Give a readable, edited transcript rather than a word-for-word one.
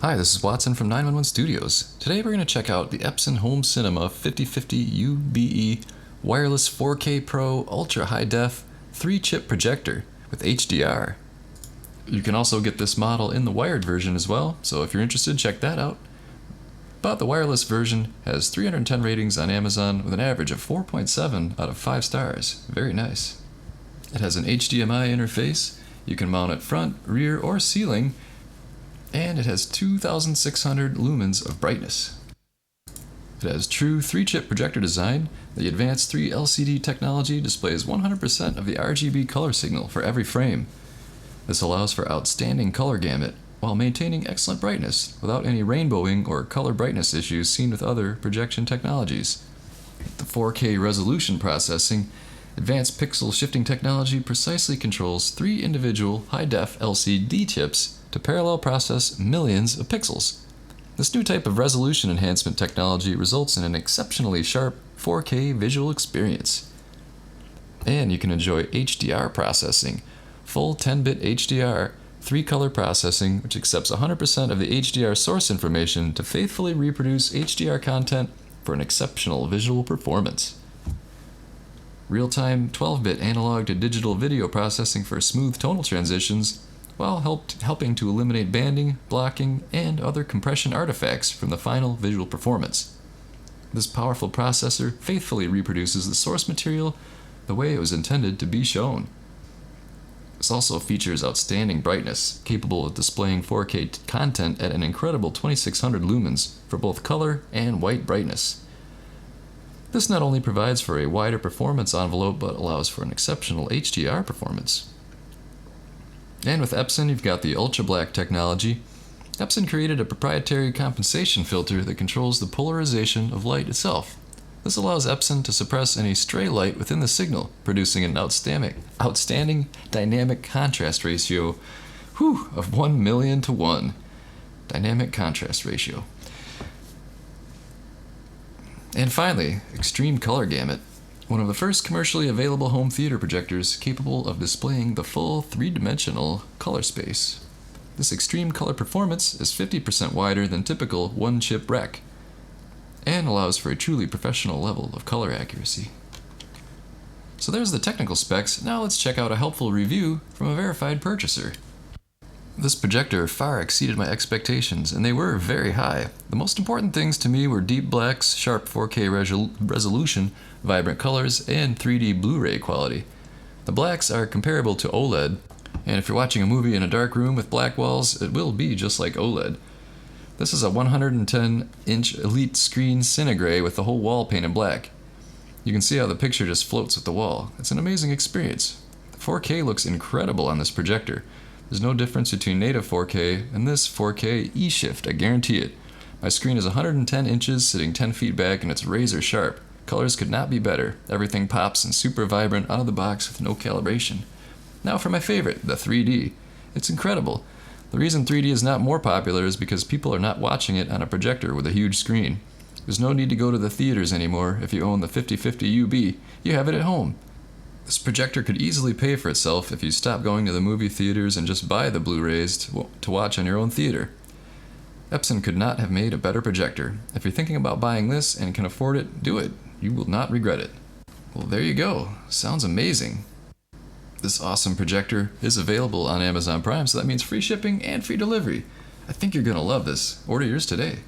Hi, this is Watson from 911 Studios. Today we're going to check out the Epson Home Cinema 5050 UBE wireless 4K Pro Ultra High Def 3-chip projector with HDR. You can also get this model in the wired version as well, so if you're interested, check that out. But the wireless version has 310 ratings on Amazon with an average of 4.7 out of 5 stars. Very nice. It has an HDMI interface. You can mount it front, rear, or ceiling, and it has 2,600 lumens of brightness. It has true 3-chip projector design. The advanced 3 LCD technology displays 100% of the RGB color signal for every frame. This allows for outstanding color gamut while maintaining excellent brightness without any rainbowing or color brightness issues seen with other projection technologies. The 4K resolution processing, advanced pixel shifting technology precisely controls 3 individual high-def LCD chips to parallel process millions of pixels. This new type of resolution enhancement technology results in an exceptionally sharp 4K visual experience. And you can enjoy HDR processing, full 10-bit HDR, 3-color processing, which accepts 100% of the HDR source information to faithfully reproduce HDR content for an exceptional visual performance. Real-time 12-bit analog to digital video processing for smooth tonal transitions, while helping to eliminate banding, blocking, and other compression artifacts from the final visual performance. This powerful processor faithfully reproduces the source material the way it was intended to be shown. This also features outstanding brightness, capable of displaying 4K content at an incredible 2600 lumens for both color and white brightness. This not only provides for a wider performance envelope, but allows for an exceptional HDR performance. And with Epson, you've got the Ultra Black technology. Epson created a proprietary compensation filter that controls the polarization of light itself. This allows Epson to suppress any stray light within the signal, producing an outstanding dynamic contrast ratio of 1,000,000 to 1. Dynamic contrast ratio. And finally, extreme color gamut. One of the first commercially available home theater projectors capable of displaying the full 3-dimensional color space. This extreme color performance is 50% wider than typical 1-chip rec, and allows for a truly professional level of color accuracy. So there's the technical specs. Now let's check out a helpful review from a verified purchaser. This projector far exceeded my expectations, and they were very high. The most important things to me were deep blacks, sharp 4K resolution, vibrant colors, and 3D Blu-ray quality. The blacks are comparable to OLED, and if you're watching a movie in a dark room with black walls, it will be just like OLED. This is a 110-inch Elite screen Cinegray with the whole wall painted black. You can see how the picture just floats with the wall. It's an amazing experience. The 4K looks incredible on this projector. There's no difference between native 4K and this 4K E-Shift, I guarantee it. My screen is 110 inches, sitting 10 feet back, and it's razor sharp. Colors could not be better. Everything pops and super vibrant out of the box with no calibration. Now for my favorite, the 3D. It's incredible. The reason 3D is not more popular is because people are not watching it on a projector with a huge screen. There's no need to go to the theaters anymore if you own the 5050 UB. You have it at home. This projector could easily pay for itself if you stop going to the movie theaters and just buy the Blu-rays to watch on your own theater. Epson could not have made a better projector. If you're thinking about buying this and can afford it, do it. You will not regret it. Well, there you go. Sounds amazing. This awesome projector is available on Amazon Prime, so that means free shipping and free delivery. I think you're going to love this. Order yours today.